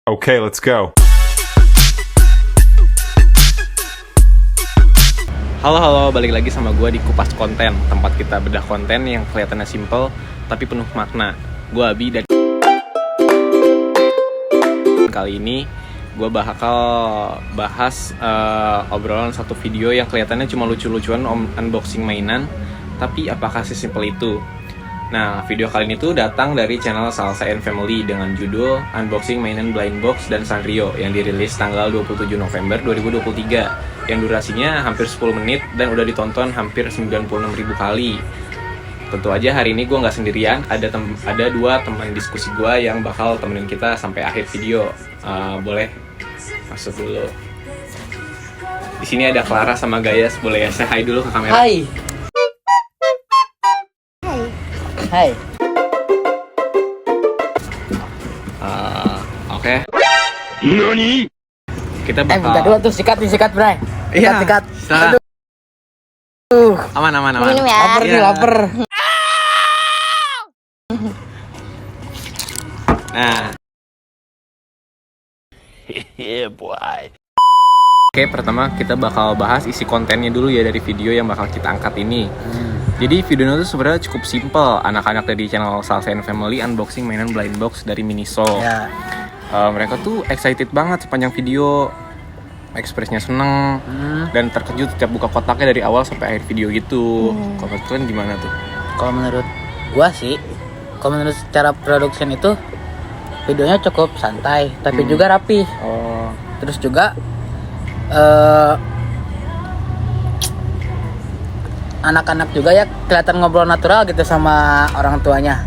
Okay, let's go. Halo, balik lagi sama gue di Kupas Konten, tempat kita bedah konten yang kelihatannya simple tapi penuh makna. Gue Abi dan kali ini gue bakal bahas obrolan satu video yang kelihatannya cuma lucu-lucuan unboxing mainan, tapi apakah sesimpel itu? Nah, video kali ini tuh datang dari channel Salsa and Family dengan judul Unboxing Mainan Blind Box dan Sanrio yang dirilis tanggal 27 November 2023 yang durasinya hampir 10 menit dan udah ditonton hampir 96.000 kali. Tentu aja hari ini gue nggak sendirian, ada dua teman diskusi gue yang bakal temenin kita sampai akhir video. Boleh masuk dulu. Di sini ada Clara sama Gayas, boleh ya say hi dulu ke kamera. Hai. Hai. Oke. Nani? Kita bakal. Bentar dulu tuh sikat, Bray. Iya. Sikat. Silakan. Aman. Minum ya. Lapar nih, lapar. Nah. Oke, pertama kita bakal bahas isi kontennya dulu ya dari video yang bakal kita angkat ini. Jadi videonya itu sebenarnya cukup simple. Anak-anak dari channel Salsa and Family unboxing mainan blind box dari Miniso. Ya. Mereka tuh excited banget sepanjang video, ekspresinya seneng dan terkejut setiap buka kotaknya dari awal sampai akhir video gitu. Kalau menurut kalian gimana tuh? Kalau menurut gua sih, kalau menurut secara production itu videonya cukup santai, tapi juga rapi. Oh, Terus juga anak-anak juga ya kelihatan ngobrol natural gitu sama orang tuanya.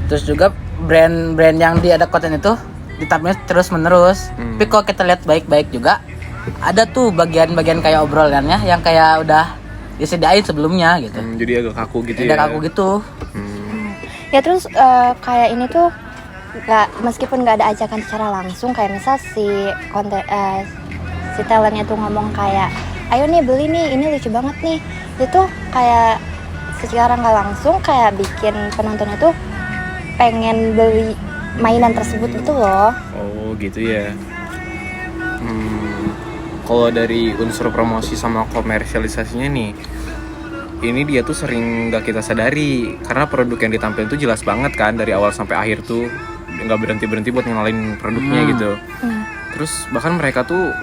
Terus juga brand-brand yang ada konten itu ditampilkan terus menerus. Tapi kalau kita lihat baik-baik juga ada tuh bagian-bagian kayak obrolannya yang kayak udah disediain sebelumnya gitu. jadi agak kaku gitu Ada ya. kaku gitu. Ya terus kayak ini tuh meskipun nggak ada ajakan secara langsung, kayak misal si talentnya tuh ngomong kayak, ayo nih beli nih, ini lucu banget nih. Itu kayak secara nggak langsung kayak bikin penontonnya tuh pengen beli mainan tersebut gitu loh. Oh gitu ya. Kalau dari unsur promosi sama komersialisasinya nih, ini dia tuh sering gak kita sadari karena produk yang ditampilkan tuh jelas banget kan dari awal sampai akhir tuh nggak berhenti buat ngenalin produknya gitu. Terus bahkan mereka tuh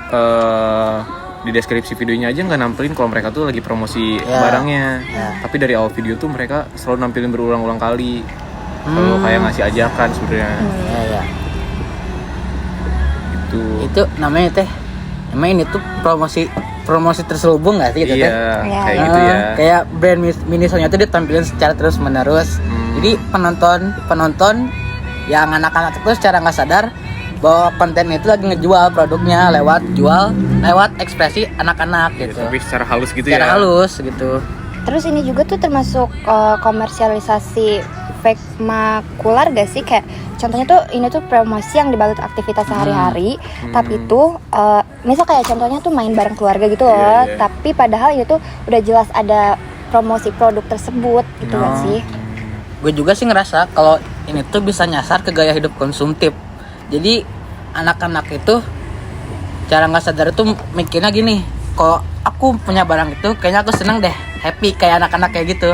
di deskripsi videonya aja nggak nampilin kalau mereka tuh lagi promosi barangnya. Tapi dari awal video tuh mereka selalu nampilin berulang-ulang kali. Selalu kayak ngasih ajakan sebenarnya. Ya. Gitu. Itu namanya ini tuh promosi terselubung nggak sih gitu teh? Iya, kayak gitu ya. Kayak brand Minisonya tuh ditampilin secara terus menerus. Jadi penonton yang anak-anak itu secara nggak sadar bahwa konten itu lagi ngejual produknya lewat ekspresi anak-anak gitu. Tapi secara halus gitu Secara ya. halus gitu. Terus ini juga tuh termasuk komersialisasi fake makular gak sih? Kayak contohnya tuh ini tuh promosi yang dibalut aktivitas sehari-hari, tapi itu misal kayak contohnya tuh main bareng keluarga gitu loh, Iya. tapi padahal itu udah jelas ada promosi produk tersebut gitu gak sih? Gue juga sih ngerasa kalau ini tuh bisa nyasar ke gaya hidup konsumtif. Jadi anak-anak itu cara nggak sadar itu mikirnya gini, kalau aku punya barang itu kayaknya aku seneng deh, happy kayak anak-anak kayak gitu,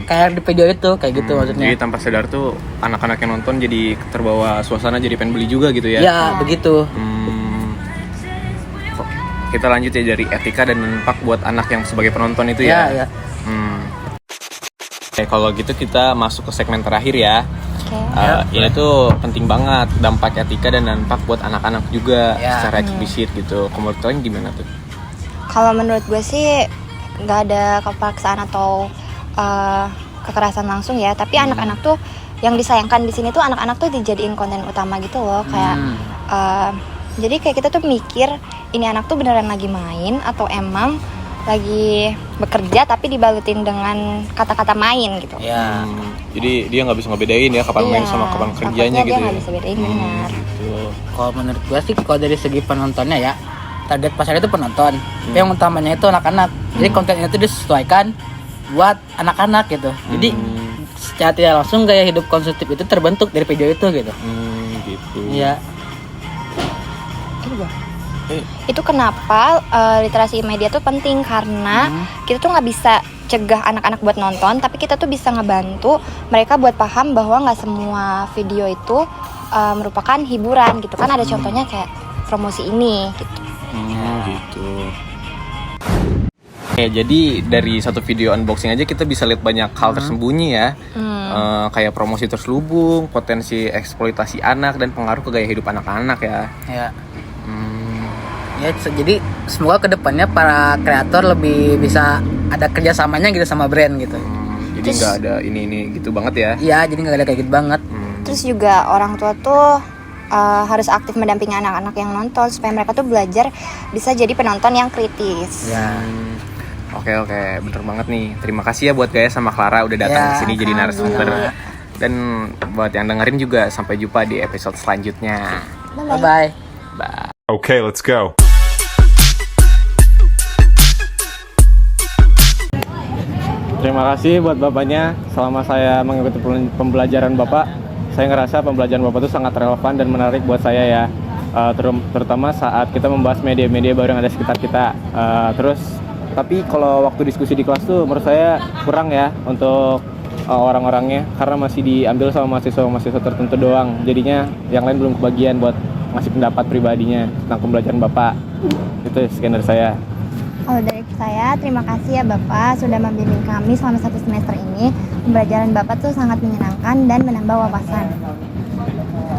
kayak di video itu kayak gitu maksudnya. Jadi tanpa sadar tuh anak-anak yang nonton jadi terbawa suasana, jadi pengen beli juga gitu ya. Ya begitu. Kita lanjut ya dari etika dan dampak buat anak yang sebagai penonton itu ya. Ya. Oke, kalau gitu kita masuk ke segmen terakhir ya. Oke. Ini tuh penting banget, dampak etika dan dampak buat anak-anak juga secara eksplisit gitu. Menurut kalian gimana tuh? Kalau menurut gue sih nggak ada kepaksaan atau kekerasan langsung ya, tapi anak-anak tuh yang disayangkan di sini tuh anak-anak tuh dijadiin konten utama gitu loh, kayak jadi kayak kita tuh mikir ini anak tuh beneran lagi main atau emang lagi bekerja tapi dibalutin dengan kata-kata main gitu. Ya. Jadi dia nggak bisa ngebedain ya kapan main sama kapan kerjanya gitu dia ya. nggak bisa bedain benar. Gitu. Kalau menurut gue sih kalau dari segi penontonnya ya, target pasarnya itu penonton. Yang utamanya itu anak-anak. Jadi konten itu disesuaikan buat anak-anak gitu. Jadi secara tidak langsung gaya hidup konsumtif itu terbentuk dari video itu gitu. Gitu. Iya. Itu kenapa literasi media tuh penting, karena kita tuh nggak bisa cegah anak-anak buat nonton, tapi kita tuh bisa ngebantu mereka buat paham bahwa nggak semua video itu merupakan hiburan gitu kan. Ada contohnya kayak promosi ini gitu. Gitu. Oke, jadi dari satu video unboxing aja kita bisa lihat banyak hal tersembunyi ya. Kayak promosi terselubung, potensi eksploitasi anak, dan pengaruh ke gaya hidup anak-anak ya. Ya. Ya, jadi semoga kedepannya para kreator lebih bisa ada kerjasamanya gitu sama brand gitu. Jadi nggak ada ini gitu banget ya. Iya, jadi nggak ada kayak gitu banget. Terus juga orang tua tuh harus aktif mendampingi anak-anak yang nonton supaya mereka tuh belajar bisa jadi penonton yang kritis. Ya. Oke, bener banget nih. Terima kasih ya buat Gaya sama Clara udah datang ke sini jadi narasumber. Dan buat yang dengerin juga, sampai jumpa di episode selanjutnya. Bye-bye. Bye. Okay, let's go. Terima kasih buat Bapaknya. Selama saya mengikuti pembelajaran Bapak, saya ngerasa pembelajaran Bapak itu sangat relevan dan menarik buat saya ya. Terutama saat kita membahas media-media baru yang ada sekitar kita. Tapi kalau waktu diskusi di kelas tuh menurut saya kurang ya untuk orang-orangnya, karena masih diambil sama mahasiswa tertentu doang. Jadinya yang lain belum kebagian buat ngasih pendapat pribadinya tentang pembelajaran Bapak. Itu sekian dari saya. Kalau dari saya, terima kasih ya Bapak sudah membimbing kami selama 1 semester ini. Pembelajaran Bapak tuh sangat menyenangkan dan menambah wawasan.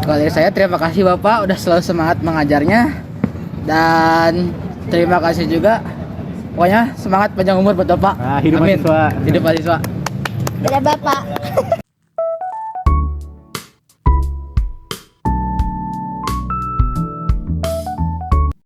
Kalau dari saya, terima kasih Bapak udah selalu semangat mengajarnya. Dan terima kasih juga, pokoknya semangat panjang umur buat Bapak. Hidup Amin. mahasiswa. Hidup mahasiswa. Dadah Bapak.